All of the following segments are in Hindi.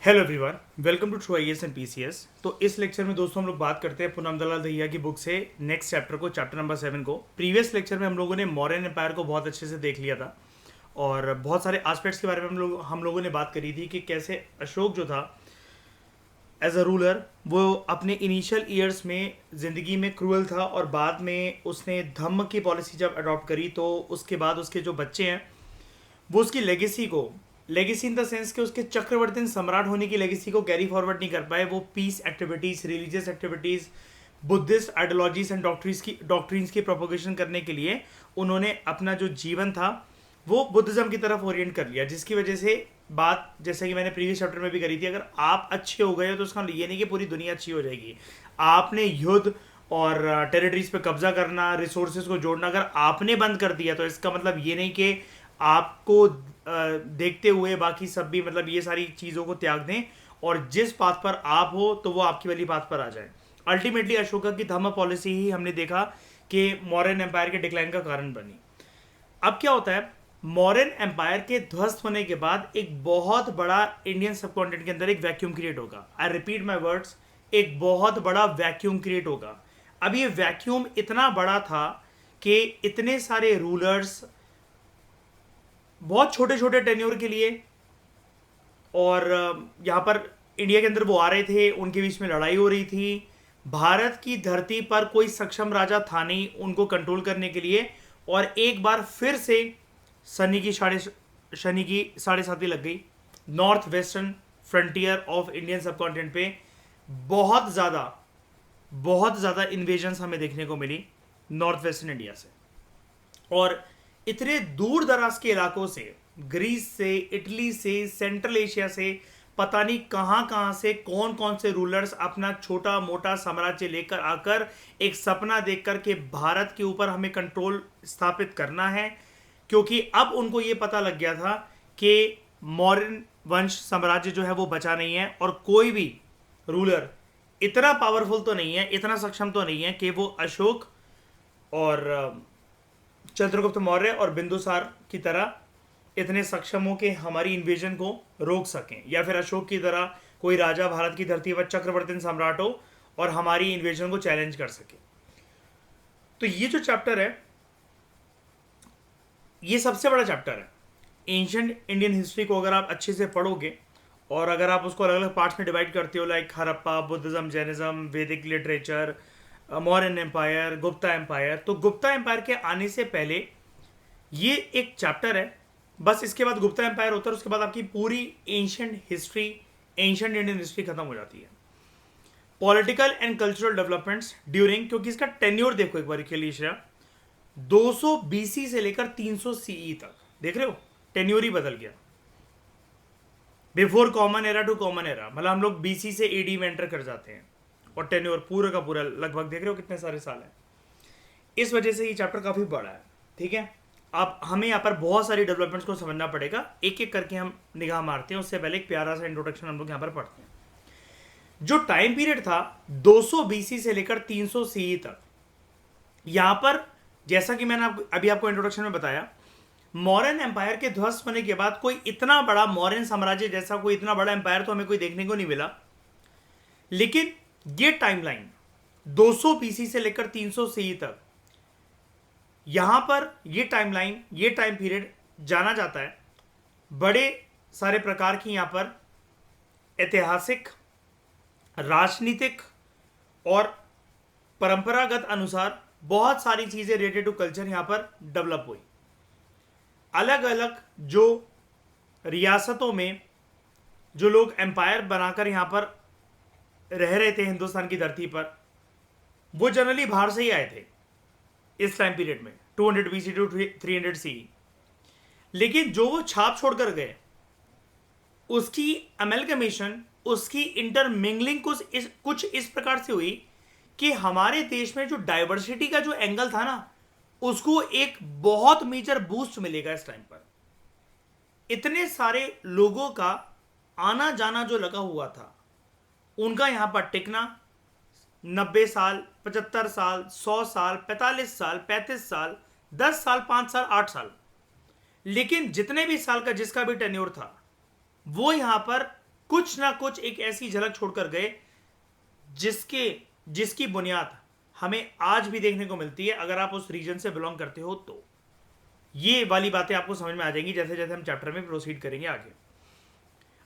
Hello everyone, welcome to True IAS and PCS. तो इस लेक्चर में दोस्तों हम लोग बात करते हैं पूनम दलाल दहिया की बुक से नेक्स्ट चैप्टर को, चैप्टर नंबर 7 को। प्रीवियस लेक्चर में हम लोगों ने मौर्यन एम्पायर को बहुत अच्छे से देख लिया था और बहुत सारे एस्पेक्ट्स के बारे में हम लोगों ने बात करी थी कि कैसे अशोक जो था एज अ रूलर, वो अपने इनिशियल ईयर्स में ज़िंदगी में क्रूअल था और बाद में उसने धम्म की पॉलिसी जब अडॉप्ट करी तो उसके बाद उसके जो बच्चे हैं वो उसकी लेगेसी इन द सेंस कि उसके चक्रवर्ती सम्राट होने की लेगेसी को कैरी फॉरवर्ड नहीं कर पाए। वो peace activities, religious activities, Buddhist ideologies and doctrines की प्रोपोगेशन करने के लिए उन्होंने अपना जो जीवन था वो बुद्धिज्म की तरफ ओरिएंट कर लिया, जिसकी वजह से बात, जैसे कि मैंने प्रीवियस चैप्टर में भी करी थी, अगर आप अच्छे हो गए हो तो उसका ये नहीं कि पूरी दुनिया अच्छी हो जाएगी। आपने युद्ध और टेरिटरीज पे कब्जा करना, रिसोर्सेज को जोड़ना अगर आपने बंद कर दिया तो इसका मतलब ये नहीं कि आपको देखते हुए बाकी सब भी मतलब ये सारी चीज़ों को त्याग दें और जिस पाथ पर आप हो तो वो आपकी वाली पाथ पर आ जाए। अल्टीमेटली अशोका की धम्म पॉलिसी ही हमने देखा कि मौर्यन एम्पायर के डिक्लाइन का कारण बनी। अब क्या होता है, मौर्यन एम्पायर के ध्वस्त होने के बाद एक बहुत बड़ा इंडियन सबकॉन्टिनेंट के अंदर एक वैक्यूम क्रिएट होगा। आई रिपीट माई वर्ड्स, एक बहुत बड़ा वैक्यूम क्रिएट होगा। अब ये वैक्यूम इतना बड़ा था कि इतने सारे रूलर्स बहुत छोटे छोटे टेन्योर के लिए, और यहाँ पर इंडिया के अंदर वो आ रहे थे, उनके बीच में लड़ाई हो रही थी। भारत की धरती पर कोई सक्षम राजा था नहीं उनको कंट्रोल करने के लिए, और एक बार फिर से शनि की साढ़े साथी लग गई। North western frontier of Indian subcontinent पे बहुत ज़्यादा इन्वेजन्स हमें देखने को मिली नॉर्थ वेस्टर्न इंडिया से, और इतने दूर दराज के इलाकों से, ग्रीस से, इटली से, सेंट्रल एशिया से, पता नहीं कहां से कौन कौन से रूलर्स अपना छोटा मोटा साम्राज्य लेकर आकर एक सपना देखकर के भारत के ऊपर हमें कंट्रोल स्थापित करना है, क्योंकि अब उनको ये पता लग गया था कि मौर्यन वंश साम्राज्य जो है वो बचा नहीं है और कोई भी रूलर इतना पावरफुल तो नहीं है, इतना सक्षम तो नहीं है कि वो अशोक और चंद्रगुप्त मौर्य और बिंदुसार की तरह इतने सक्षम हो कि हमारी इन्वेजन को रोक सकें, या फिर अशोक की तरह कोई राजा भारत की धरती पर चक्रवर्ती सम्राट हो और हमारी इन्वेजन को चैलेंज कर सके। तो ये जो चैप्टर है ये सबसे बड़ा चैप्टर है। एंशिएंट इंडियन हिस्ट्री को अगर आप अच्छे से पढ़ोगे और अगर आप उसको अलग अलग पार्ट्स में डिवाइड करते हो, like Harappa, Buddhism, Jainism, Vedic literature, Mauryan empire, Gupta empire, तो गुप्ता एम्पायर के आने से पहले ये एक चैप्टर है, बस इसके बाद गुप्ता एम्पायर होता है, उसके बाद आपकी पूरी ancient history, ancient Indian history खत्म हो जाती है। Political and cultural developments during, क्योंकि इसका टेन्योर देखो एक बार के लिए, 200 बीसी से लेकर 300 सीई तक, देख रहे हो टेन्योर ही बदल गया। Before common era to common era, मतलब हम लोग बीसी से एडी में एंटर कर जाते हैं और टेन्योर पूरा का पूरा लगभग देख रहे हो कितने सारे साल है। इस वजह से ये चैप्टर काफी बड़ा है, ठीक है। अब हमें यहाँ पर बहुत सारी डेवलपमेंट्स को समझना पड़ेगा, एक एक करके हम निगाह मारते हैं। उससे पहले एक प्यारा सा इंट्रोडक्शन हम लोग यहाँ पर पढ़ते हैं। जो टाइम पीरियड था 200 बीसी से लेकर 300 सीई तक, यहाँ पर जैसा कि मैंने अभी आपको इंट्रोडक्शन में बताया, मौर्यन एम्पायर के ध्वस्त होने के बाद कोई इतना बड़ा मौर्यन साम्राज्य जैसा कोई इतना बड़ा एम्पायर तो हमें कोई देखने को नहीं मिला। लेकिन ये टाइमलाइन 200 बीसी से लेकर 300 सीई तक, यहां पर ये टाइमलाइन, ये टाइम पीरियड जाना जाता है बड़े सारे प्रकार की यहां पर ऐतिहासिक, राजनीतिक और परंपरागत अनुसार बहुत सारी चीजें रिलेटेड टू कल्चर यहां पर डेवलप हुई। अलग अलग जो रियासतों में जो लोग एम्पायर बनाकर यहां पर रह रहे थे हिंदुस्तान की धरती पर, वो जनरली बाहर से ही आए थे इस टाइम पीरियड में, 200 बीसी टू 300 सी। लेकिन जो वो छाप छोड़कर गए उसकी अमेलगमेशन, उसकी इंटरमिंगलिंग कुछ इस प्रकार से हुई कि हमारे देश में जो डाइवर्सिटी का जो एंगल था ना, उसको एक बहुत मेजर बूस्ट मिलेगा इस टाइम पर। इतने सारे लोगों का आना जाना जो लगा हुआ था, उनका यहां पर टिकना 90 साल, 75 साल, 100 साल, 45 साल, 35 साल, 10 साल, 5 साल, 8 साल, लेकिन जितने भी साल का जिसका भी टेन्योर था वो यहां पर कुछ ना कुछ एक ऐसी झलक छोड़कर गए जिसकी बुनियाद हमें आज भी देखने को मिलती है अगर आप उस रीजन से बिलोंग करते हो तो। ये वाली बातें आपको समझ में आ जाएंगी जैसे जैसे हम चैप्टर में प्रोसीड करेंगे आगे।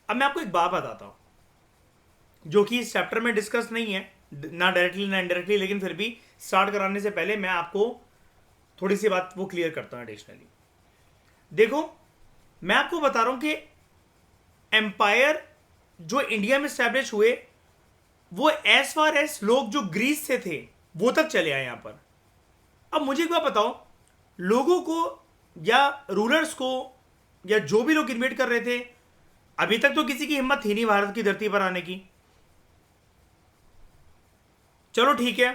अब मैं आपको एक बात बताता हूं जो कि इस चैप्टर में डिस्कस नहीं है, ना डायरेक्टली ना इनडायरेक्टली, लेकिन फिर भी स्टार्ट कराने से पहले मैं आपको थोड़ी सी बात वो क्लियर करता हूं एडिशनली। देखो, मैं आपको बता रहा हूं कि एम्पायर जो इंडिया में स्टैब्लिश हुए वो एज फार एज लोग जो ग्रीस से थे वो तक चले आए यहां पर। अब मुझे एक बात बताओ, लोगों को या रूलर्स को या जो भी लोग इन्वेट कर रहे थे, अभी तक तो किसी की हिम्मत थी नहीं भारत की धरती पर आने की। चलो ठीक है,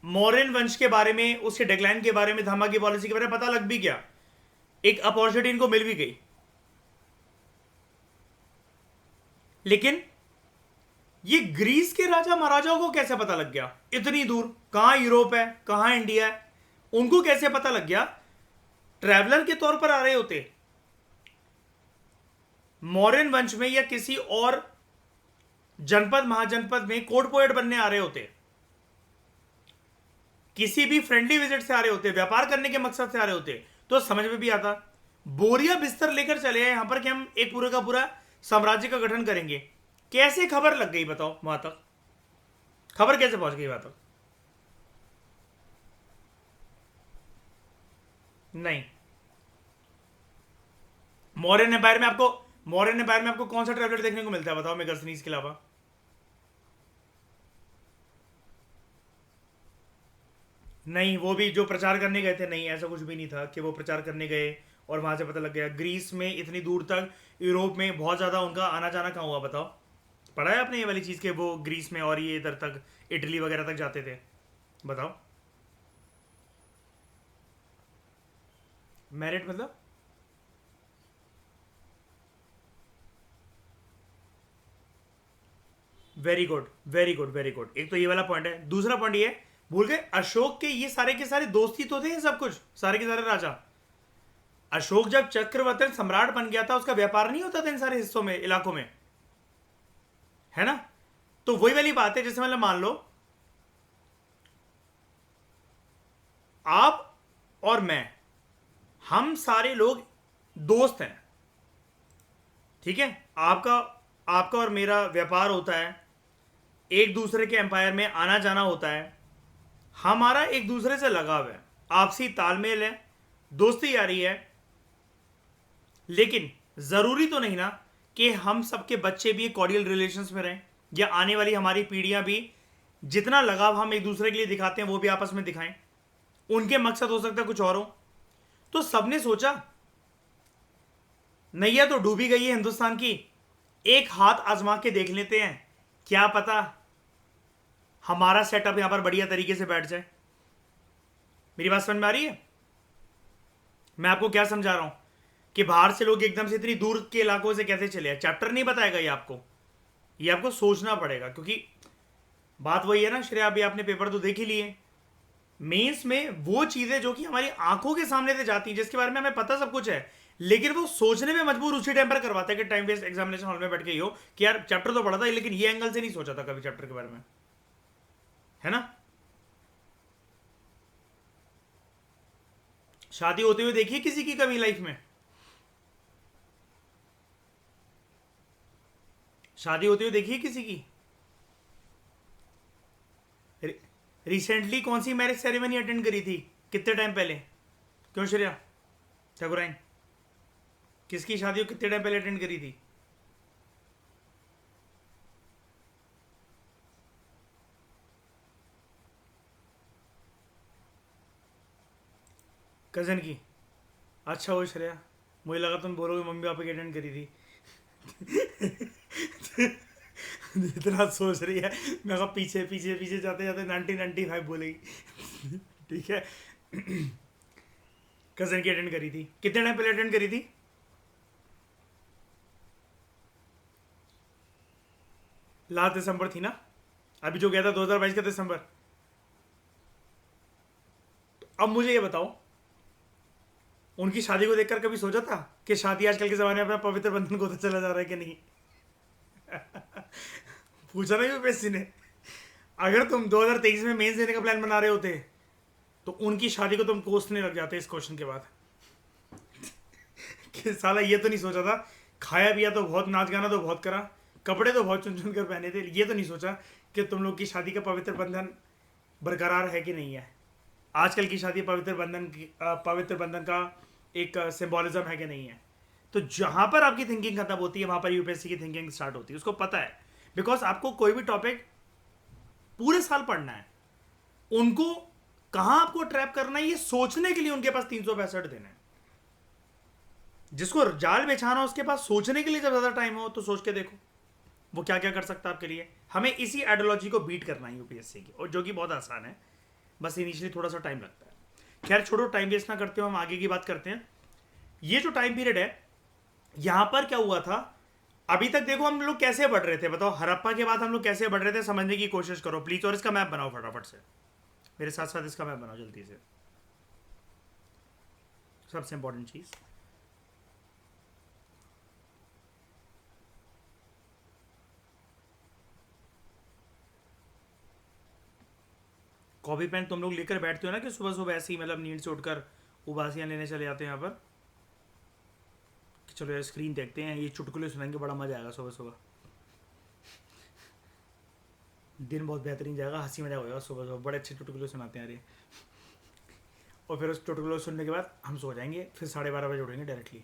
मौर्यन वंश के बारे में, उसके डिक्लाइन के बारे में, धामा की पॉलिसी के बारे में पता लग भी गया, एक अपॉर्चुनिटी इनको मिल भी गई। लेकिन ये ग्रीस के राजा महाराजाओं को कैसे पता लग गया? इतनी दूर, कहां यूरोप है, कहां इंडिया है, उनको कैसे पता लग गया? ट्रैवलर के तौर पर आ रहे होते मौर्यन वंश में या किसी और जनपद महाजनपद में कोर्ट पोएट बनने आ रहे होते, किसी भी फ्रेंडली विजिट से आ रहे होते, व्यापार करने के मकसद से आ रहे होते, तो समझ में भी आता। बोरिया बिस्तर लेकर चले आए यहां पर कि हम एक पूरे का पूरा साम्राज्य का गठन करेंगे। कैसे खबर लग गई बताओ वहां तक? खबर कैसे पहुंच गई वहां तक? नहीं। मौर्यन एम्पायर में आपको कौन सा ट्रैवलर देखने को मिलता है बताओ, मेगास्थनीज के अलावा? नहीं, वो भी जो प्रचार करने गए थे, नहीं ऐसा कुछ भी नहीं था कि वो प्रचार करने गए और वहां से पता लग गया। ग्रीस में इतनी दूर तक, यूरोप में बहुत ज्यादा उनका आना जाना कहाँ हुआ बताओ? पढ़ा है आपने ये वाली चीज के वो ग्रीस में और ये इधर तक इटली वगैरह तक जाते थे? बताओ। मेरिट मतलब? Very good, very good, very good. एक तो ये वाला पॉइंट है। दूसरा पॉइंट ये भूल गए, अशोक के ये सारे के सारे दोस्ती तो थे, सब कुछ सारे के सारे राजा। अशोक जब चक्रवर्ती सम्राट बन गया था, उसका व्यापार नहीं होता था इन सारे हिस्सों में, इलाकों में, है ना? तो वही वाली बात है, जैसे मतलब मान लो आप और मैं, हम सारे लोग दोस्त हैं, ठीक है? आपका आपका और मेरा व्यापार होता है, एक दूसरे के एम्पायर में आना जाना होता है, हमारा एक दूसरे से लगाव है, आपसी तालमेल है, दोस्ती यारी है। लेकिन जरूरी तो नहीं ना कि हम सबके बच्चे भी कॉर्डियल रिलेशंस में रहें, या आने वाली हमारी पीढ़ियां भी जितना लगाव हम एक दूसरे के लिए दिखाते हैं वो भी आपस में दिखाएं। उनके मकसद हो सकता है कुछ और हो। तो सबने सोचा नैया तो डूबी गई है हिंदुस्तान की, एक हाथ आजमा के देख लेते हैं, क्या पता हमारा सेटअप यहां पर बढ़िया तरीके से बैठ जाए। मेरी बात समझ में आ रही है? मैं आपको क्या समझा रहा हूं कि बाहर से लोग एकदम से इतनी दूर के इलाकों से कैसे चले आए? चैप्टर नहीं बताएगा ये आपको सोचना पड़ेगा, क्योंकि बात वही है ना श्रेया, अभी आपने पेपर तो देख ही लिए। मेंस में वो चीजें जो कि हमारी आंखों के सामने से जाती हैं, जिसके बारे में हमें पता सब कुछ है, लेकिन वो सोचने में मजबूर उसी टाइम पर करवाता है कि टाइम वेस्ट एग्जामिनेशन हॉल में बैठ के ही हो कि यार चैप्टर तो पढ़ा था लेकिन ये एंगल से नहीं सोचा था कभी चैप्टर के बारे में, है ना? शादी होते हुए देखिए किसी की कभी लाइफ में? शादी होते हुए देखिए किसी की? रिसेंटली कौन सी मैरिज सेरेमनी अटेंड करी थी कितने टाइम पहले? क्यों श्रेया ठाकुराइन, किसकी शादी हो कितने टाइम पहले अटेंड करी थी? कजन की? अच्छा हो श्रेया, मुझे लगा तुम बोलोगे मम्मी पापा की अटेंड करी थी। इतना सोच रही है, मैं कहा पीछे पीछे पीछे जाते जाते 1995 बोलेगी। ठीक है। कजन की अटेंड करी थी, कितने टाइम पहले अटेंड करी थी? लास्ट दिसंबर थी ना, अभी जो गया था 2022 का दिसंबर। अब मुझे ये बताओ, उनकी शादी को देखकर कभी सोचा था कि शादी आजकल के ज़माने में अपना पवित्र बंधन को तो चला जा रहा है कि नहीं? पूछा ना यूपीएससी ने, अगर तुम 2023 में मेंस देने का प्लान बना रहे होते तो उनकी शादी को तुम कोसने लग जाते इस क्वेश्चन के बाद। कि साला ये तो नहीं सोचा था, खाया पिया तो बहुत, नाच गाना तो बहुत करा, कपड़े तो बहुत चुन चुन कर पहने थे, ये तो नहीं सोचा कि तुम लोग की शादी का पवित्र बंधन बरकरार है कि नहीं है। आजकल की शादी पवित्र बंधन का एक सिंबॉलिज्म है कि नहीं है। तो जहां पर आपकी थिंकिंग खत्म होती है वहां पर यूपीएससी की थिंकिंग स्टार्ट होती है। उसको पता है, बिकॉज आपको कोई भी टॉपिक पूरे साल पढ़ना है, उनको कहां आपको ट्रैप करना है ये सोचने के लिए उनके पास 365 दिन है। जिसको जाल बिछाना उसके पास सोचने के लिए जब ज्यादा टाइम हो तो सोच के देखो वो क्या क्या कर सकता है आपके लिए। हमें इसी आइडियोलॉजी को बीट करना है यूपीएससी की, और जो कि बहुत आसान है, बस इनिशियली थोड़ा सा टाइम लगता है। खैर छोड़ो, टाइम वेस्ट ना करते हो, हम आगे की बात करते हैं। ये जो टाइम पीरियड है, यहां पर क्या हुआ था, अभी तक देखो हम लोग कैसे बढ़ रहे थे, बताओ हड़प्पा के बाद हम लोग कैसे बढ़ रहे थे, समझने की कोशिश करो प्लीज। और इसका मैप बनाओ फटाफट से, मेरे साथ साथ इसका मैप बनाओ जल्दी से, सबसे इंपॉर्टेंट चीज। कॉपी पेन तुम लोग लेकर बैठते हो ना कि सुबह सुबह ऐसे ही मतलब नींद से उठकर उबासियां लेने चले जाते हैं यहाँ पर, कि चलो यार स्क्रीन देखते हैं, ये चुटकुले सुनाएंगे, बड़ा मजा आएगा सुबह सुबह, दिन बहुत बेहतरीन जाएगा, हंसी मजा होगा सुबह सुबह, बड़े अच्छे चुटकुले सुनाते हैं यार ये। और फिर उस चुटकुले सुनने के बाद हम सो जाएंगे, फिर 12:30 बजे उठेंगे डायरेक्टली।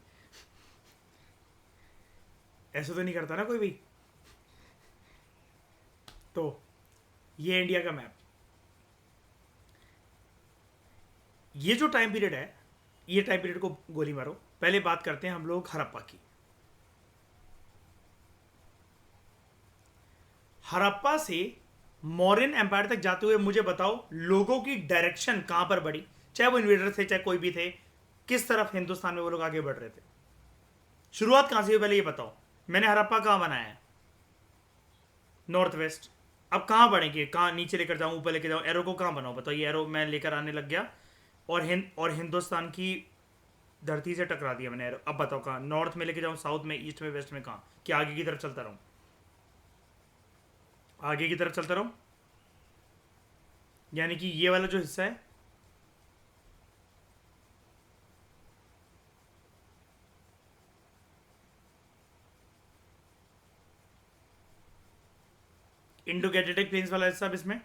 ऐसे तो नहीं करता ना कोई भी। तो ये इंडिया का मैप, ये जो टाइम पीरियड है, ये टाइम पीरियड को गोली मारो। पहले बात करते हैं हम लोग हड़प्पा की। हड़प्पा से मौर्यन एम्पायर तक जाते हुए मुझे बताओ लोगों की डायरेक्शन कहां पर बढ़ी, चाहे वो इन्वेडर थे चाहे कोई भी थे, किस तरफ हिंदुस्तान में वो लोग आगे बढ़ रहे थे। शुरुआत कहां से हुई पहले ये बताओ। मैंने हड़प्पा कहां बनाया है, नॉर्थ वेस्ट। अब कहां बढ़ेंगे, कहां नीचे लेकर जाऊं ऊपर लेकर जाऊं, एरो को कहां बनाऊं, बताओ। ये एरो मैं लेकर आने लग गया और हिंदुस्तान की धरती से टकरा दिया मैंने एरो। अब बताओ कहां, नॉर्थ में लेके जाऊं, साउथ में, ईस्ट में, वेस्ट में, कहां, कि आगे की तरफ चलता रहूं, आगे की तरफ चलता रहूं, यानी कि ये वाला जो हिस्सा है, इंडो गैजेटिक प्लेन्स वाला हिस्सा इसमें,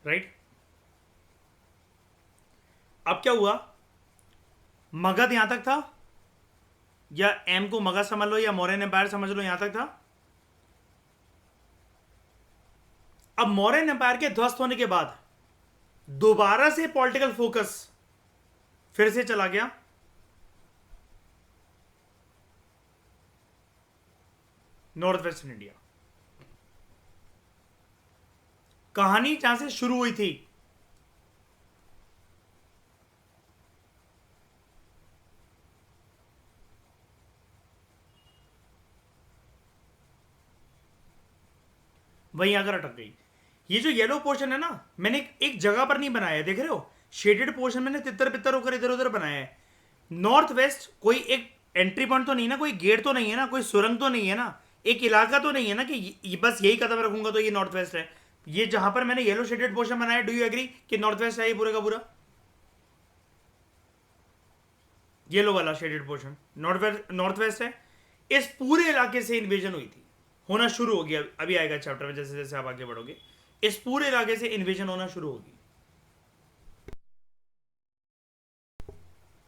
राइट। अब क्या हुआ, मगध यहां तक था, या एम को मगध समझ लो या मौर्यन एम्पायर समझ लो, यहां तक था। अब मौर्यन एम्पायर के ध्वस्त होने के बाद दोबारा से पॉलिटिकल फोकस फिर से चला गया नॉर्थ वेस्टर्न इंडिया। कहानी जहां से शुरू हुई थी, वहीं आकर अटक गई। ये जो येलो पोर्शन है ना, मैंने एक जगह पर नहीं बनाया है, देख रहे हो, शेडेड पोर्शन मैंने तितर बितर होकर इधर उधर बनाया है। नॉर्थ वेस्ट कोई एक एंट्री पॉइंट तो नहीं ना, कोई गेट तो नहीं है ना, कोई सुरंग तो नहीं है ना, एक इलाका तो नहीं है ना कि बस यही कदम रखूंगा तो ये नॉर्थ वेस्ट है। ये जहां पर मैंने येलो शेडेड पोर्शन बनाया, डू यू एग्री कि नॉर्थ वेस्ट है ये पूरे का पूरा, येलो वाला शेडेड पोर्शन नॉर्थ वेस्ट है। इस पूरे इलाके से इन्वेजन हुई थी, होना शुरू हो गया, अभी आएगा चैप्टर में जैसे जैसे आप आगे बढ़ोगे, इस पूरे इलाके से इन्वेजन होना शुरू होगी।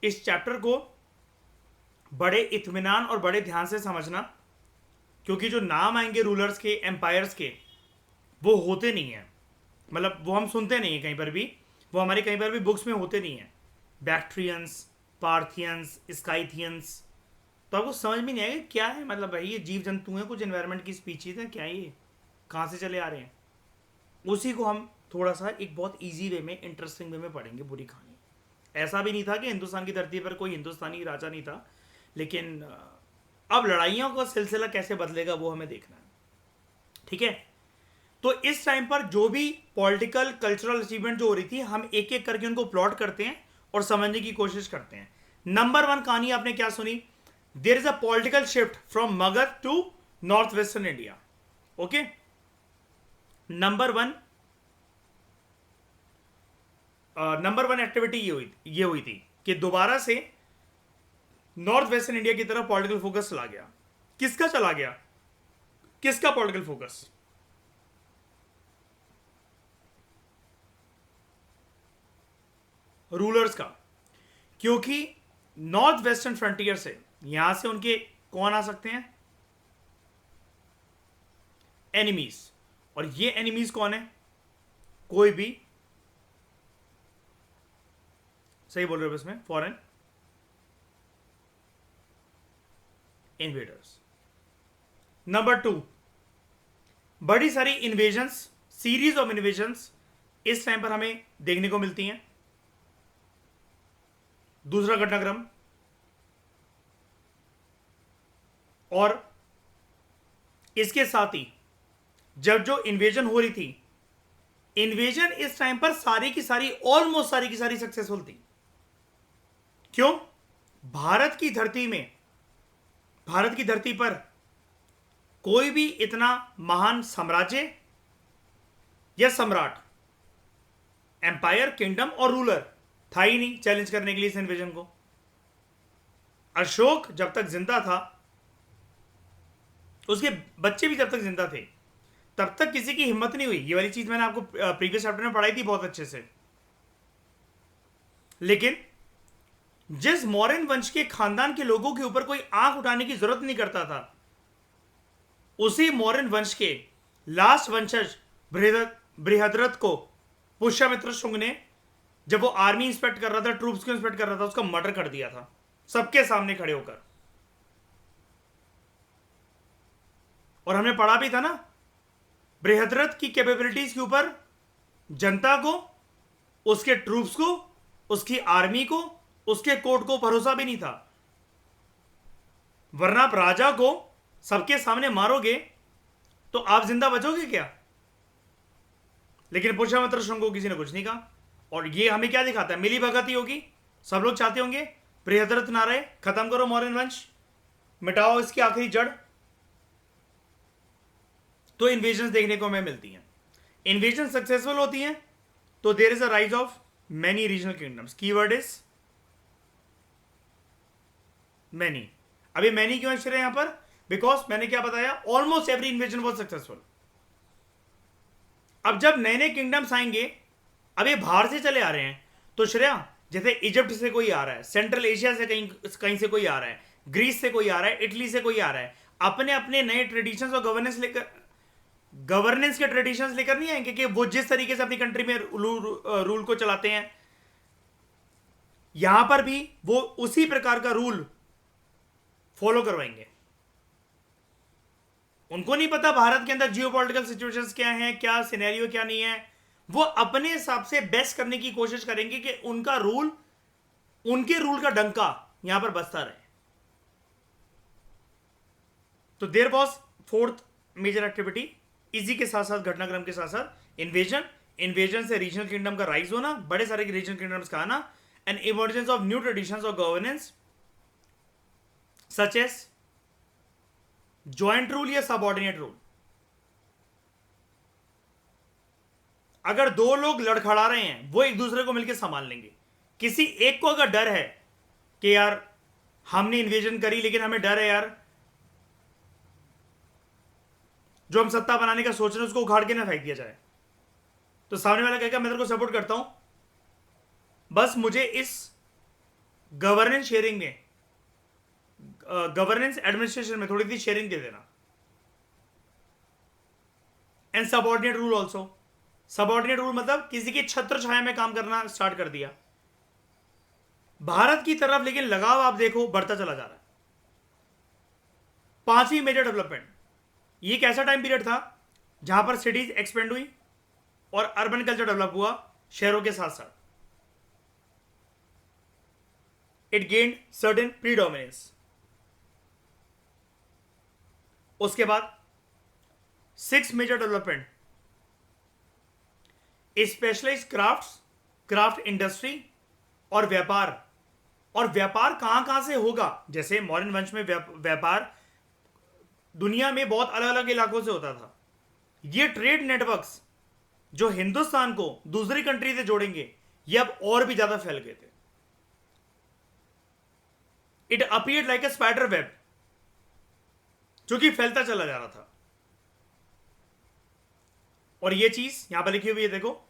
इस चैप्टर को बड़े इत्मीनान और बड़े ध्यान से समझना, क्योंकि जो नाम आएंगे रूलर्स के, एम्पायर्स के, वो होते नहीं है, मतलब वो हम सुनते नहीं है कहीं पर भी, वो हमारे कहीं पर भी बुक्स में होते नहीं है। बैक्ट्रियंस, पार्थियंस, स्काइथियंस, तो आपको समझ में नहीं आएगा क्या है, मतलब भाई ये जीव जंतु हैं, कुछ एनवायरनमेंट की स्पीशीज है, क्या ये कहाँ से चले आ रहे हैं। उसी को हम थोड़ा सा एक बहुत ईजी वे में, इंटरेस्टिंग वे में पढ़ेंगे पूरी कहानी। ऐसा भी नहीं था कि हिंदुस्तान की धरती पर कोई हिंदुस्तानी राजा नहीं था, लेकिन अब लड़ाइयों का सिलसिला कैसे बदलेगा वो हमें देखना है, ठीक है। तो इस टाइम पर जो भी पॉलिटिकल कल्चरल अचीवमेंट जो हो रही थी, हम एक एक करके उनको प्लॉट करते हैं और समझने की कोशिश करते हैं। नंबर 1 कहानी आपने क्या सुनी, there is a political shift from Magadha to north western India. Okay, number one activity ये हुई थी कि दोबारा से नॉर्थ वेस्टर्न इंडिया की तरफ पॉलिटिकल फोकस चला गया. किसका चला गया? किसका पॉलिटिकल फोकस? रूलर्स का. क्योंकि नॉर्थ वेस्टर्न फ्रंटियर से यहां से उनके कौन आ सकते हैं? एनिमीज. और ये एनिमीज कौन है? कोई भी, सही बोल रहे हो इसमें, फॉरेन इन्वेडर्स. नंबर 2, बड़ी सारी इन्वेजन्स, सीरीज ऑफ इन्वेजन्स इस टाइम पर हमें देखने को मिलती हैं. दूसरा घटनाक्रम. और इसके साथ ही जब जो इन्वेजन हो रही थी, इन्वेजन इस टाइम पर सारी की सारी, ऑलमोस्ट सारी की सारी सक्सेसफुल थी. क्यों? भारत की धरती में, भारत की धरती पर कोई भी इतना महान साम्राज्य या सम्राट, एम्पायर, किंगडम और रूलर था ही नहीं चैलेंज करने के लिए इस इन्वेजन को. अशोक जब तक जिंदा था, उसके बच्चे भी जब तक जिंदा थे, तब तक किसी की हिम्मत नहीं हुई. ये वाली चीज मैंने आपको प्रीवियस चैप्टर में पढ़ाई थी बहुत अच्छे से. लेकिन जिस मौर्यन वंश के खानदान के लोगों के ऊपर कोई आंख उठाने की जरूरत नहीं करता था, उसी मौर्यन वंश के लास्ट वंशज बृहद्रथ को पुष्यमित्र शुंग ने, जब वो आर्मी इंस्पेक्ट कर रहा था, ट्रूप्स को इंस्पेक्ट कर रहा था, उसका मर्डर कर दिया था सबके सामने खड़े होकर. और हमने पढ़ा भी था ना, बृहद्रथ की कैपेबिलिटीज के ऊपर जनता को, उसके ट्रूप्स को, उसकी आर्मी को, उसके कोर्ट को भरोसा भी नहीं था. वरना आप राजा को सबके सामने मारोगे तो आप जिंदा बचोगे क्या? लेकिन पुष्यमित्र शुंग को किसी ने कुछ नहीं कहा. और ये हमें क्या दिखाता है? मिली भगत ही होगी. सब लोग चाहते होंगे बृहद्रथ ना रहे, खत्म करो मौर्यन वंश, मिटाओ इसकी आखिरी जड़. तो इन्वेजन्स देखने को हमें मिलती हैं. इन्वेजन सक्सेसफुल होती हैं तो there is a rise of many regional kingdoms. Keyword is many. अभी मैनी क्यों अक्षर है यहां पर? बिकॉज मैंने क्या बताया, almost every invasion was successful. अब जब नए नए किंगडम्स आएंगे, अब ये बाहर से चले आ रहे हैं, तो श्रेया जैसे इजिप्ट से कोई आ रहा है, सेंट्रल एशिया से कहीं से कोई आ रहा है, ग्रीस से कोई आ रहा है, इटली से कोई आ रहा है, अपने अपने नए ट्रेडिशंस और गवर्नेंस के ट्रेडिशंस लेकर नहीं आएंगे कि वो जिस तरीके से अपनी कंट्री में रूल को चलाते हैं, यहां पर भी वो उसी प्रकार का रूल फॉलो करवाएंगे. उनको नहीं पता भारत के अंदर जियोपॉलिटिकल सिचुएशंस क्या हैं, क्या सिनेरियो क्या नहीं है. वो अपने हिसाब से बेस्ट करने की कोशिश करेंगे कि उनका रूल, उनके रूल का डंका यहां पर बजता रहे. तो there was fourth major activity. इसी के साथ साथ, घटनाक्रम के साथ साथ, इन्वेजन से रीजनल किंगडम का राइज होना, बड़े सारे रीजनल किंगडम्स का आना, and emergence of new traditions of governance such as joint rule या सबऑर्डिनेट रूल. अगर दो लोग लड़खड़ा रहे हैं, वो एक दूसरे को मिलकर संभाल लेंगे. किसी एक को अगर डर है कि यार हमने इन्वेजन करी लेकिन हमें डर है यार, जो हम सत्ता बनाने का सोच रहे हैं उसको उखाड़ के ना फेंक दिया जाए, तो सामने वाला कहेगा मैं तेरे को सपोर्ट करता हूं, बस मुझे इस गवर्नेंस शेयरिंग में, गवर्नेंस एडमिनिस्ट्रेशन में थोड़ी सी शेयरिंग दे देना. And subordinate rule also. Subordinate rule मतलब किसी की छत्र छाया में काम करना स्टार्ट कर दिया. भारत की तरफ लेकिन लगाव आप देखो बढ़ता चला जा रहा है. पांचवी मेजर डेवलपमेंट, ये एक ऐसा टाइम पीरियड था जहां पर सिटीज एक्सपेंड हुई और अर्बन कल्चर डेवलप हुआ शहरों के साथ साथ. It gained certain predominance. उसके बाद six major development, specialised craft industry और व्यापार और व्यापार कहां कहां से होगा, जैसे मौर्य वंश में व्यापार दुनिया में बहुत अलग अलग इलाकों से होता था। ये ट्रेड नेटवर्क्स जो हिंदुस्तान को दूसरी कंट्री से जोड़ेंगे, ये अब और भी ज्यादा फैल गए थे। It appeared like a spider web, जो कि फैलता चला जा रहा था। और ये चीज यहां पर लिखी हुई है, देखो,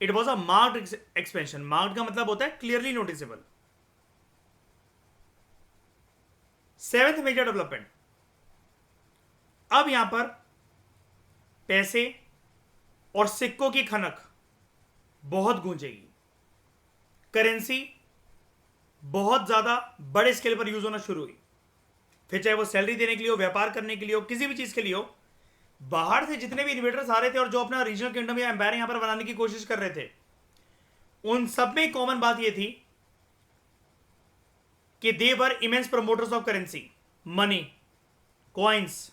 it was a marked expansion. Marked का मतलब होता है clearly noticeable. Seventh major development, अब यहां पर पैसे और सिक्कों की खनक बहुत गूंजेगी। करेंसी बहुत ज्यादा बड़े स्केल पर यूज होना शुरू हुई। फिर चाहे वो सैलरी देने के लिए हो, व्यापार करने के लिए हो, किसी भी चीज के लिए हो। बाहर से जितने भी इन्वेटर्स आ रहे थे और जो अपना रीजनल किंगडम या एम्पायर यहां पर बनाने की कोशिश कर रहे थे, उन सब में कॉमन बात यह थी कि they were immense promoters of currency, money, coins.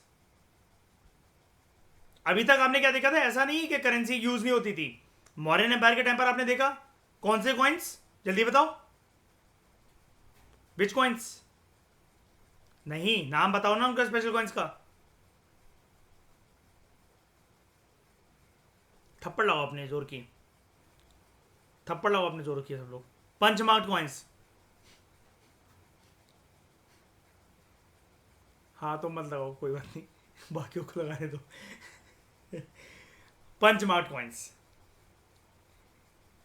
अभी तक आपने क्या देखा था, ऐसा नहीं कि करेंसी यूज नहीं होती थी। मौर्यन एम्पायर के टाइम पर आपने देखा कौन से कॉइन्स, जल्दी बताओ, विच कॉइन्स? नहीं, नाम बताओ ना उनका स्पेशल कॉइन्स का। थप्पड़ लगाओ अपने जोर की, थप्पड़ लगाओ अपने जोर की सब लोग। Punch marked coins. हाँ तो मत लगाओ, कोई बात नहीं, बाकियों को लगाने दो। पंच मार्क्ड कॉइन्स,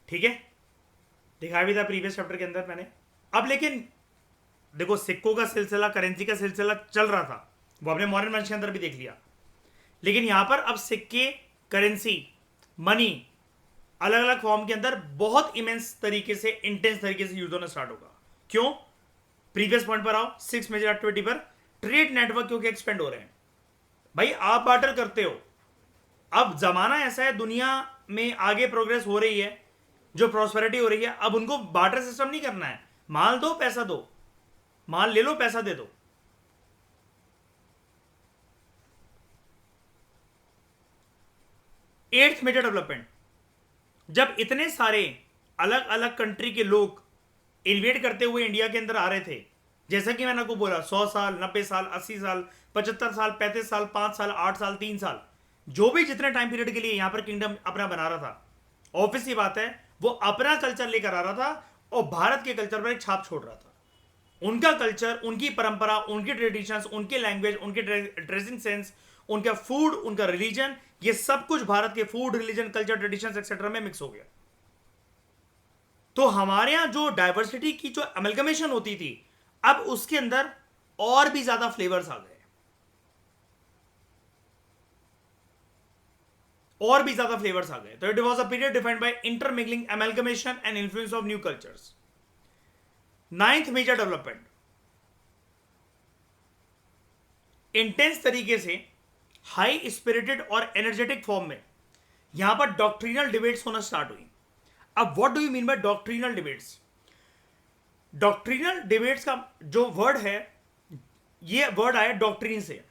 ठीक है, दिखाया भी था प्रीवियस चैप्टर के अंदर मैंने। अब लेकिन देखो, सिक्कों का सिलसिला, करेंसी का सिलसिला चल रहा था, वो अपने मॉडर्न वंश के अंदर भी देख लिया। लेकिन यहां पर अब सिक्के, करेंसी, मनी अलग अलग फॉर्म के अंदर बहुत इमेंस तरीके से, इंटेंस तरीके से यूज होना स्टार्ट होगा। क्यों? प्रीवियस पॉइंट पर आओ, 6 मेजर एक्टिविटी पर। ट्रेड नेटवर्क क्योंकि एक्सपेंड हो रहे हैं। भाई आप बार्टर करते हो, अब जमाना ऐसा है, दुनिया में आगे प्रोग्रेस हो रही है, जो प्रॉस्पेरिटी हो रही है, अब उनको बार्टर सिस्टम नहीं करना है। माल दो, पैसा दो, माल ले लो, पैसा दे दो। एट्थ मेजर डेवलपमेंट, जब इतने सारे अलग अलग कंट्री के लोग इन्वेट करते हुए इंडिया के अंदर आ रहे थे, जैसा कि मैंने आपको बोला, 100 साल, 90 साल, 80 साल, 75 साल, 35 साल, 5 साल, 8 साल, 3 साल, जो भी जितने टाइम पीरियड के लिए यहां पर किंगडम अपना बना रहा था, ऑब्वियस ही बात है वो अपना कल्चर लेकर आ रहा था और भारत के कल्चर पर एक छाप छोड़ रहा था। उनका कल्चर, उनकी परंपरा, उनकी ट्रेडिशंस, उनकी लैंग्वेज, उनके ड्रेसिंग सेंस, उनका फूड, उनका रिलीजन, ये सब कुछ भारत के food, religion, culture, traditions etcetera में मिक्स हो गया। तो हमारे यहां जो डाइवर्सिटी की जो अमेलगमेशन होती थी, अब उसके अंदर और भी ज्यादा फ्लेवर्स आ गए, और भी ज्यादा फ्लेवर्स आ गए। तो it was a period defined by intermingling, amalgamation and influence of new cultures. Ninth major development, intense तरीके से हाई स्पिरिटेड और एनर्जेटिक फॉर्म में यहां पर डॉक्ट्रिनल डिबेट्स होना स्टार्ट हुई। अब what do you mean by doctrinal debates? Doctrinal debates का जो वर्ड है, ये वर्ड आया डॉक्ट्रिन से,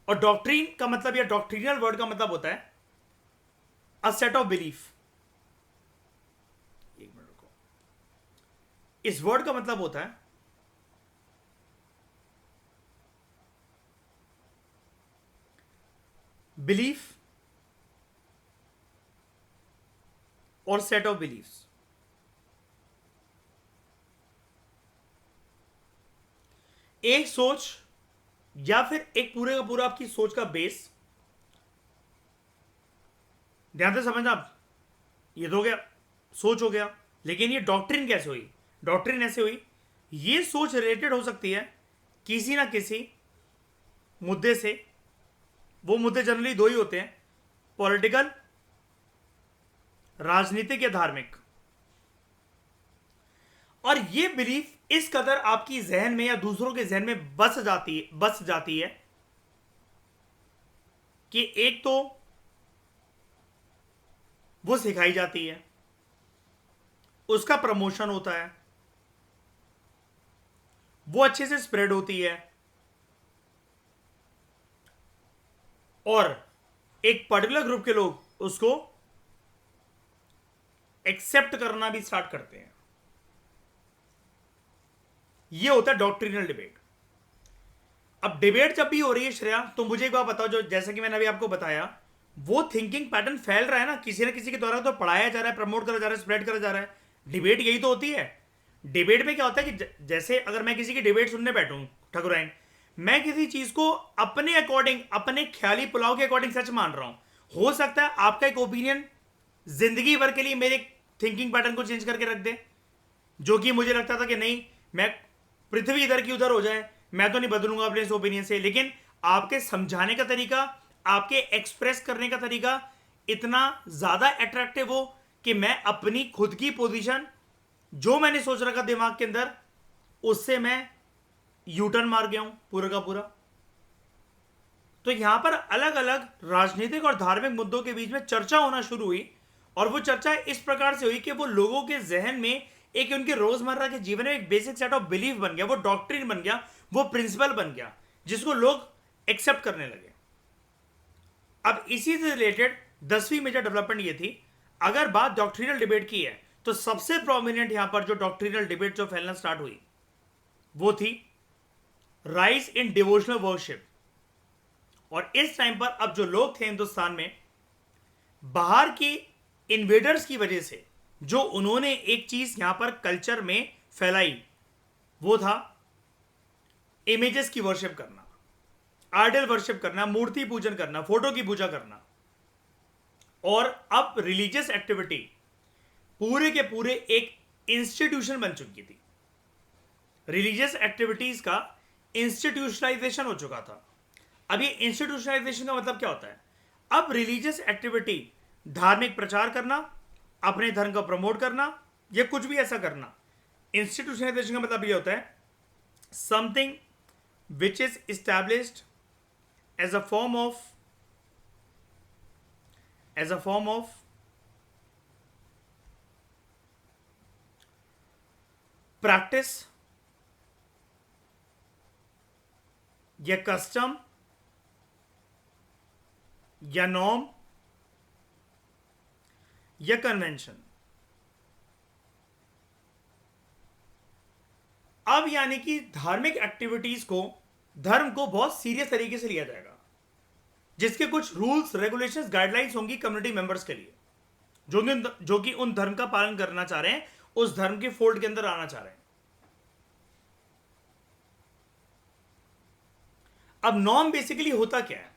और डॉक्ट्रिन का मतलब, या डॉक्ट्रिनल वर्ड का मतलब होता है अ सेट ऑफ बिलीफ। एक मिनट रुको, इस वर्ड का मतलब होता है बिलीफ और सेट ऑफ बिलीफ्स। एक सोच या फिर एक पूरे का पूरा आपकी सोच का बेस, ध्यान से समझना। आप ये तो हो गया, सोच हो गया, लेकिन ये डॉक्ट्रिन कैसे हुई? डॉक्ट्रिन ऐसे हुई, ये सोच रिलेटेड हो सकती है किसी ना किसी मुद्दे से। वो मुद्दे जनरली दो ही होते हैं, पॉलिटिकल, राजनीतिक या धार्मिक। और ये बिलीफ इस कदर आपकी जहन में या दूसरों के जहन में बस जाती है कि एक तो वो सिखाई जाती है, उसका प्रमोशन होता है, वो अच्छे से स्प्रेड होती है, और एक पर्टिकुलर ग्रुप के लोग उसको एक्सेप्ट करना भी स्टार्ट करते हैं। ये होता है डॉक्ट्रिनल डिबेट। अब डिबेट जब भी हो रही है श्रेया, तो मुझे एक बात बताओ, जो जैसा कि मैंने अभी आपको बताया, वो थिंकिंग पैटर्न फैल रहा है ना, किसी न किसी के द्वारा तो पढ़ाया जा रहा है, प्रमोट करा जा रहा है, स्प्रेड करा जा रहा है। डिबेट यही तो होती है। डिबेट में क्या होता है कि जैसे अगर मैं किसी की डिबेट सुनने बैठूं ठकुराइन, मैं किसी चीज को अपने अकॉर्डिंग, अपने ख्याली पुलाव के अकॉर्डिंग सच मान रहा हूं। हो सकता है आपका एक ओपिनियन जिंदगी भर के लिए मेरे थिंकिंग पैटर्न को चेंज करके रख दे, जो कि मुझे लगता था कि नहीं, मैं पृथ्वी इधर की उधर हो जाए, मैं तो नहीं बदलूंगा अपने इस ओपिनियन से। लेकिन आपके समझाने का तरीका, आपके एक्सप्रेस करने का तरीका इतना ज्यादा अट्रैक्टिव हो कि मैं अपनी खुद की पोजीशन, जो मैंने सोच रखा दिमाग के अंदर, उससे मैं यूटर्न मार गया हूं पूरा का पूरा। तो यहां पर अलग अलग राजनीतिक और धार्मिक मुद्दों के बीच में चर्चा होना शुरू हुई, और वो चर्चा इस प्रकार से हुई कि वो लोगों के जहन में एक, उनके रोजमर्रा के जीवन में एक बेसिक सेट ऑफ बिलीफ बन गया, वो डॉक्ट्रिन बन गया, वो प्रिंसिपल बन गया, जिसको लोग एक्सेप्ट करने लगे। अब इसी से रिलेटेड 10वीं मेजर डेवलपमेंट ये थी। अगर बात डॉक्ट्रिनल डिबेट की है, तो सबसे प्रोमिनेंट यहां पर जो डॉक्ट्रिनल डिबेट जो फैलना स्टार्ट हुई, वो थी राइज इन डिवोशनल वर्शिप। और इस टाइम पर अब जो लोग थे हिंदुस्तान में, बाहर के इन्वेडर्स की वजह से जो उन्होंने एक चीज यहां पर कल्चर में फैलाई, वो था इमेजेस की वर्शिप करना, आइडल वर्शिप करना, मूर्ति पूजन करना, फोटो की पूजा करना। और अब रिलीजियस एक्टिविटी पूरे के पूरे एक इंस्टीट्यूशन बन चुकी थी। रिलीजियस एक्टिविटीज का इंस्टीट्यूशनलाइजेशन हो चुका था। अब ये इंस्टीट्यूशनलाइजेशन का मतलब क्या होता है? अब रिलीजियस एक्टिविटी, धार्मिक प्रचार करना, अपने धर्म को प्रमोट करना, या कुछ भी ऐसा करना, इंस्टीट्यूशनलाइजेशन का मतलब ये होता है something which is established as a form of practice या कस्टम या नॉर्म या कन्वेंशन। अब यानी कि धार्मिक एक्टिविटीज को, धर्म को बहुत सीरियस तरीके से लिया जाएगा, जिसके कुछ रूल्स, रेगुलेशंस, गाइडलाइंस होंगी कम्युनिटी मेंबर्स के लिए, जो कि उन धर्म का पालन करना चाह रहे हैं, उस धर्म के फोल्ड के अंदर आना चाह रहे हैं। अब नॉर्म बेसिकली होता क्या है?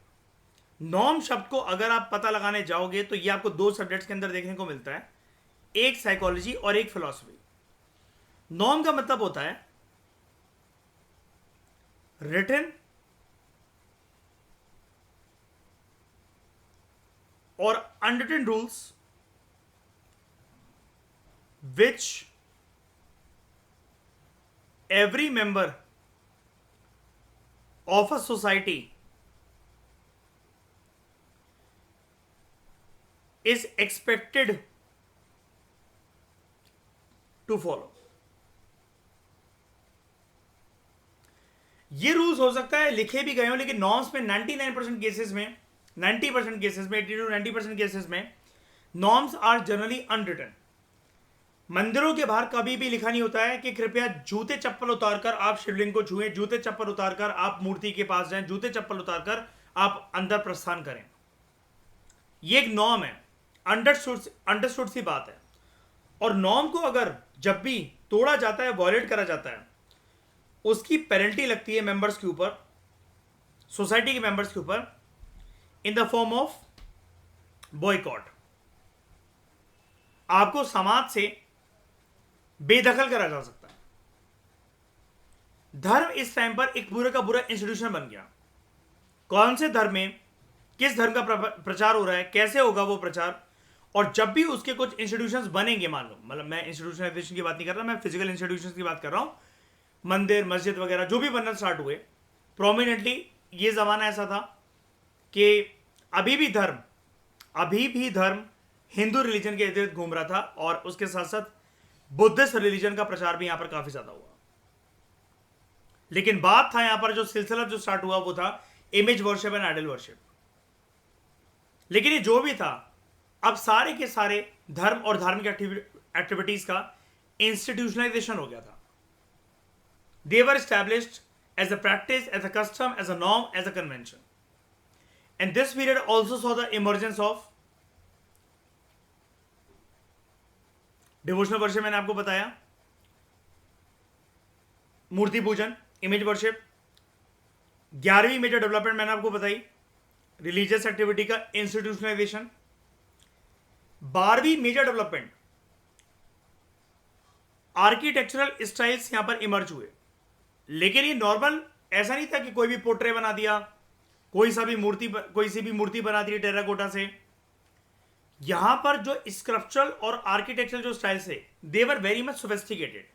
नॉर्म शब्द को अगर आप पता लगाने जाओगे तो ये आपको दो सब्जेक्ट्स के अंदर देखने को मिलता है, एक साइकोलॉजी और एक फिलॉसफी। नॉर्म का मतलब होता है रिटन और unwritten rules which every member of a society is expected to follow। ये रूल्स हो सकता है लिखे भी गए हो, लेकिन नॉर्म्स में 99% केसेस में, 90% केसेस में, 80 to 90% केसेस में नॉर्म्स आर जनरली अनरिटन। मंदिरों के बाहर कभी भी लिखा नहीं होता है कि कृपया जूते चप्पल उतारकर आप शिवलिंग को छुएं, जूते चप्पल उतारकर आप मूर्ति के पास जाएं, जूते चप्पल उतारकर आप अंदर प्रस्थान करें। ये एक नॉर्म है, अंडरस्टूड सी बात है। और नॉर्म को अगर जब भी तोड़ा जाता है, वॉयलेट करा जाता है, उसकी पेनल्टी लगती है मेंबर्स के ऊपर, सोसाइटी के मेंबर्स के ऊपर, in the form of boycott. आपको समाज से बेदखल करा जा सकता है। धर्म इस टाइम पर एक पूरे का पूरा इंस्टीट्यूशन बन गया। कौन से धर्म में किस धर्म का प्रचार हो रहा है, कैसे होगा वो प्रचार, और जब भी उसके कुछ इंस्टीट्यूशंस बनेंगे, मान लो, मतलब मैं इंस्टीट्यूशनाइजेशन की बात नहीं कर रहा, मैं फिजिकल इंस्टीट्यूशंस की बात कर रहा हूं, मंदिर, मस्जिद वगैरह जो भी बनना स्टार्ट हुए, प्रोमिनेंटली ये जमाना ऐसा था कि अभी भी धर्म हिंदू रिलीजन के इर्द गिर्द घूम रहा था, और उसके साथ साथ बुद्धिस्ट रिलीजन का प्रचार भी यहां पर काफी ज्यादा हुआ। लेकिन बात था यहां पर जो सिलसिला जो स्टार्ट हुआ वो था image worship and idol worship. लेकिन ये जो भी था, अब सारे के सारे धर्म और धार्मिक एक्टिविटीज का इंस्टीट्यूशनलाइजेशन हो गया था। They were established as a practice, as a custom, as a norm, as a convention. And this period also saw the emergence of devotional worship, मैंने आपको बताया, मूर्ति पूजन, इमेज वर्शिप। 11वीं मेजर डेवलपमेंट मैंने आपको बताई, रिलीजियस एक्टिविटी का इंस्टीट्यूशनलाइजेशन। 12वीं मेजर डेवलपमेंट, आर्किटेक्चरल स्टाइल्स यहां पर इमर्ज हुए। लेकिन ये नॉर्मल ऐसा नहीं था कि कोई भी पोर्ट्रे बना दिया, कोई सी भी मूर्ति बना दी टेराकोटा से। यहां पर जो स्क्रप्चरल और आर्किटेक्चरल जो स्टाइल्स है, they were very much sophisticated.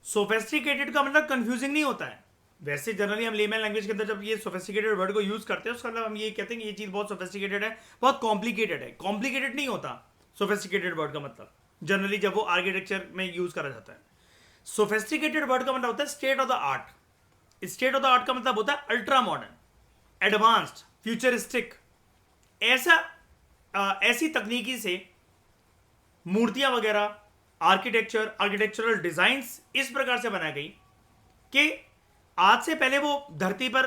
Sophisticated का मतलब कंफ्यूजिंग नहीं होता है। वैसे जनरली हम लेमैन लैंग्वेज के अंदर जब ये सोफिस्टिकेटेड वर्ड को यूज करते हैं, उसका मतलब हम ये कहते हैं कि ये चीज बहुत सोफिस्टिकेटेड है, बहुत कॉम्प्लिकेटेड है। कॉम्प्लिकेटेड नहीं होता सोफिस्टिकेटेड वर्ड का मतलब, जनरली जब वो आर्किटेक्चर में यूज करा जाता है। सोफिस्टिकेटेड वर्ड का मतलब होता है state of the art. State of the art का मतलब होता है अल्ट्रा मॉडर्न, एडवांस्ड, फ्यूचरिस्टिक। ऐसी तकनीकी से मूर्तियां वगैरह, आर्किटेक्चरल डिजाइन्स इस प्रकार से बनाई गई कि आज से पहले वो धरती पर,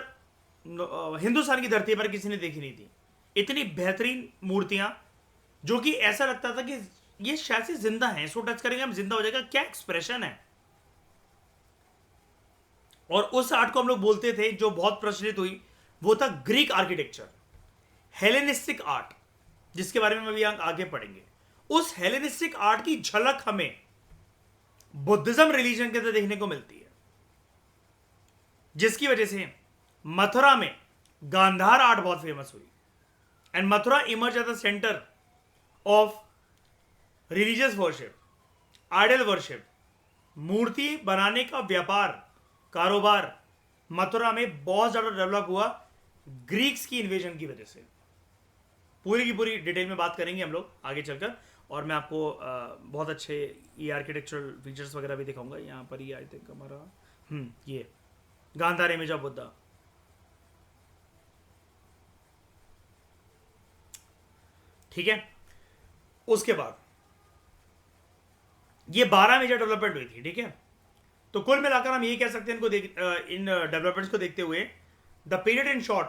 हिंदुस्तान की धरती पर किसी ने देखी नहीं थी। इतनी बेहतरीन मूर्तियां जो कि ऐसा लगता था कि ये शायद से जिंदा है, इसको टच करेंगे हम जिंदा हो जाएगा, क्या एक्सप्रेशन है। और उस आर्ट को हम लोग बोलते थे, जो बहुत प्रचलित हुई, वो था ग्रीक आर्किटेक्चर, हेलेनिस्टिक आर्ट, जिसके बारे में अभी आगे पढ़ेंगे। उस हेलेनिस्टिक आर्ट की झलक हमें बुद्धिज्म रिलीजन के अंदर देखने को मिलती है, जिसकी वजह से मथुरा में गांधार आर्ट बहुत फेमस हुई। And Mathura emerge at the centre of religious worship, idol worship. मूर्ति बनाने का व्यापार, कारोबार मथुरा में बहुत ज्यादा डेवलप हुआ ग्रीक्स की इन्वेजन की वजह से। पूरी की पूरी डिटेल में बात करेंगे हम लोग आगे चलकर, और मैं आपको बहुत अच्छे ये आर्किटेक्चरल फीचर्स वगैरह भी दिखाऊंगा। यहाँ पर ये आई थिंक हमारा ये गांधार इमेज ऑफ बुद्धा। ठीक है, उसके बाद ये 12 मेजर डेवलपमेंट हुई थी। ठीक है, तो कुल मिलाकर हम ये कह सकते हैं इन डेवलपमेंट्स को देखते हुए, द पीरियड इन शॉर्ट,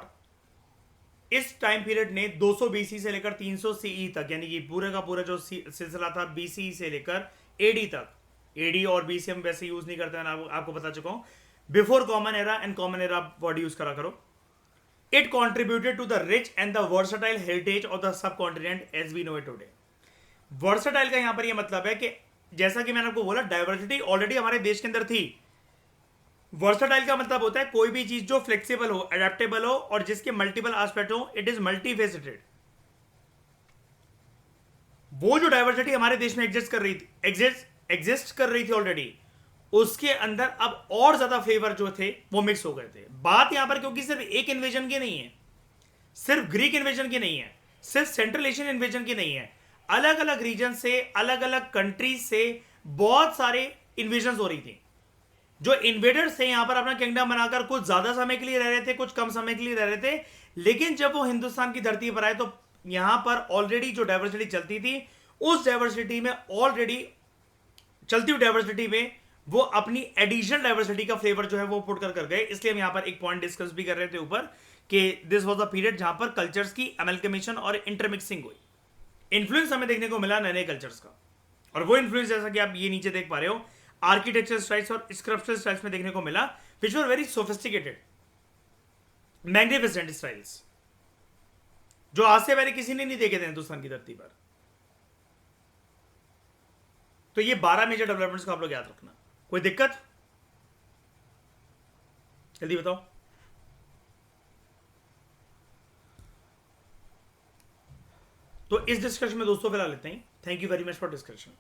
इस टाइम पीरियड ने 200 बीसी से लेकर 300 सीई तक, यानी कि पूरे का पूरा जो सिलसिला था बीसी से लेकर एडी तक। एडी और बीसी हम वैसे यूज नहीं करते हैं, आपको बता चुका हूं। Before common era and common era word use करा करो। It contributed to the rich and the versatile heritage of the subcontinent as we know it today. Versatile का यहां पर यह मतलब है कि जैसा कि मैंने आपको बोला, डाइवर्सिटी ऑलरेडी हमारे देश के अंदर थी। वर्सटाइल का मतलब होता है कोई भी चीज जो फ्लेक्सिबल हो, एडेप्टेबल हो, और जिसके मल्टीपल एस्पेक्ट हो, इट इज मल्टीफेसेटेड। वो जो डाइवर्सिटी हमारे देश में एग्जिस्ट कर रही थी ऑलरेडी, उसके अंदर अब और ज्यादा फ्लेवर जो थे वो मिक्स हो गए थे। बात यहां पर क्योंकि सिर्फ एक इन्वेजन की नहीं है, सिर्फ ग्रीक इन्वेजन की नहीं है, सिर्फ सेंट्रल एशियन इन्वेजन की नहीं है, अलग अलग रीजन से, अलग अलग कंट्रीज से बहुत सारे इन्वेजन हो रही थी। जो इन्वेडर्स थे यहां पर अपना किंगडम बनाकर कुछ ज्यादा समय के लिए रह रहे थे, कुछ कम समय के लिए रह रहे थे, लेकिन जब वो हिंदुस्तान की धरती पर आए तो यहां पर ऑलरेडी जो डाइवर्सिटी चलती थी, उस डाइवर्सिटी में ऑलरेडी चलती हुई डाइवर्सिटी में वो अपनी एडिशनल डाइवर्सिटी का फ्लेवर जो है वो पुट कर गए। इसलिए हम यहां पर एक पॉइंट डिस्कस भी कर रहे थे ऊपर कि दिस वाज द पीरियड जहां पर कल्चर्स की अमेल्गमेशन और इंटरमिक्सिंग हुई। इन्फ्लुएंस हमें देखने को मिला नए नए कल्चर्स का, और वो इन्फ्लुएंस जैसा कि आप ये नीचे देख पा रहे हो, आर्किटेक्चर स्टाइल्स और स्क्रप्चरल स्टाइल्स में देखने को मिला, which were very sophisticated, magnificent styles, जो आज से पहले किसी ने नहीं देखे थे हिंदुस्तान की धरती पर। तो ये 12 मेजर डेवलपमेंट्स को आप लोग याद रखना। कोई दिक्कत? जल्दी बताओ। तो इस डिस्कशन में दोस्तों फिलहाल लेते हैं। Thank you very much for discussion.